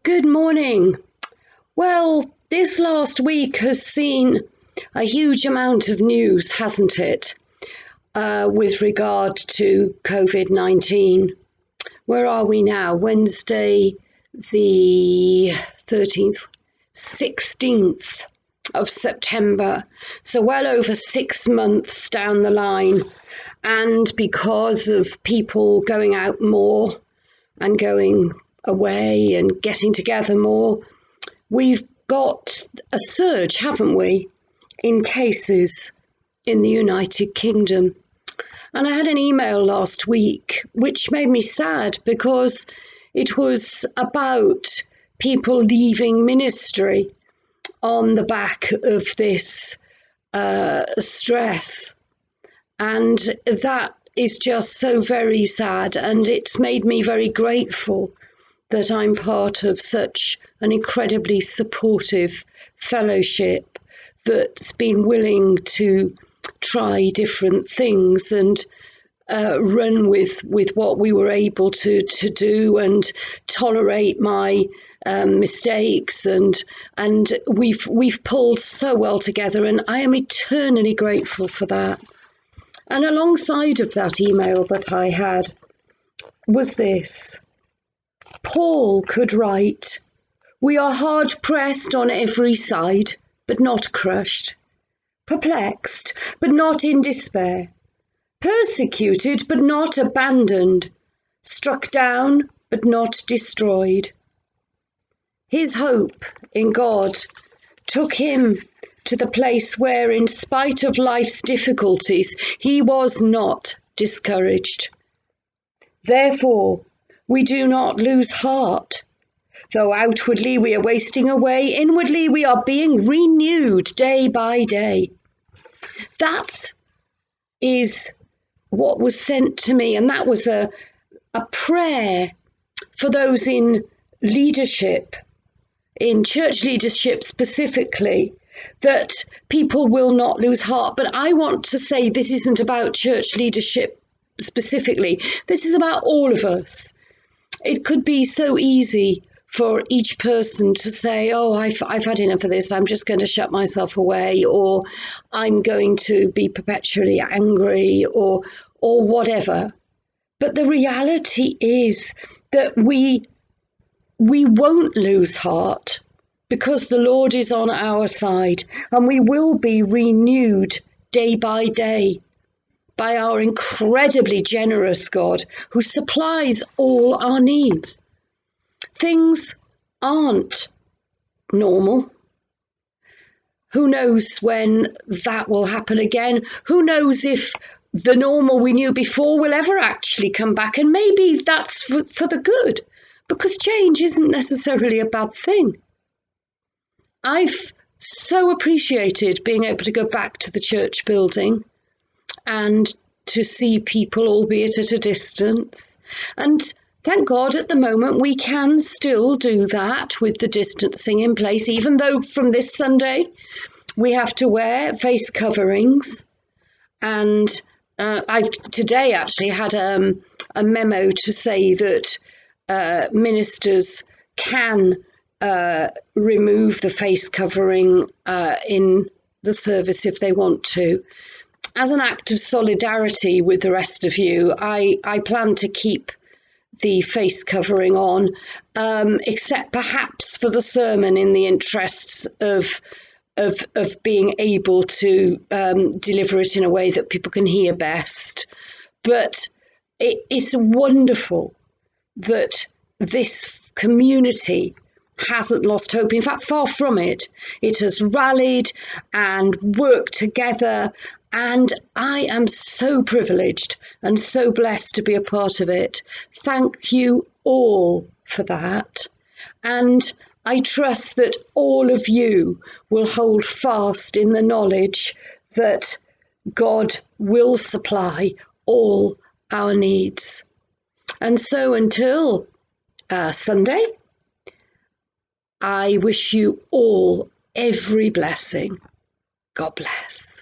Good morning. Well, this last week has seen a huge amount of news, hasn't it, with regard to COVID-19. Where are we now? Wednesday, the 13th, 16th of September. So well over 6 months down the line. And because of people going out more and going away and getting together more, we've got a surge, haven't we, in cases in the United Kingdom. And I had an email last week which made me sad because it was about people leaving ministry on the back of this stress. And that is just so very sad, and it's made me very grateful that I'm part of such an incredibly supportive fellowship that's been willing to try different things and run with what we were able to do and tolerate my mistakes, and we've pulled so well together, and I am eternally grateful for that. And alongside of that email that I had was this. Paul could write, "We are hard pressed on every side, but not crushed, perplexed, but not in despair, persecuted, but not abandoned, struck down, but not destroyed." His hope in God took him to the place where, in spite of life's difficulties, he was not discouraged. Therefore, we do not lose heart. Though outwardly we are wasting away, inwardly we are being renewed day by day. That is what was sent to me, and that was a prayer for those in leadership, in church leadership specifically, that people will not lose heart. But I want to say this isn't about church leadership specifically. This is about all of us. It could be so easy for each person to say, "Oh, I've had enough of this. I'm just going to shut myself away," or "I'm going to be perpetually angry," or whatever. But the reality is that we won't lose heart because the Lord is on our side, and we will be renewed day by day by our incredibly generous God who supplies all our needs. Things aren't normal. Who knows when that will happen again? Who knows if the normal we knew before will ever actually come back? And maybe that's for the good, because change isn't necessarily a bad thing. I've so appreciated being able to go back to the church building and to see people, albeit at a distance. And thank God at the moment we can still do that with the distancing in place, even though from this Sunday we have to wear face coverings. And I've today actually had a memo to say that ministers can remove the face covering in the service if they want to. As an act of solidarity with the rest of you, I plan to keep the face covering on, except perhaps for the sermon, in the interests of being able to deliver it in a way that people can hear best. But it's wonderful that this community hasn't lost hope. In fact, far from it. It has rallied and worked together, and I am so privileged and so blessed to be a part of it. Thank you all for that. And I trust that all of you will hold fast in the knowledge that God will supply all our needs. And so until Sunday, I wish you all every blessing. God bless.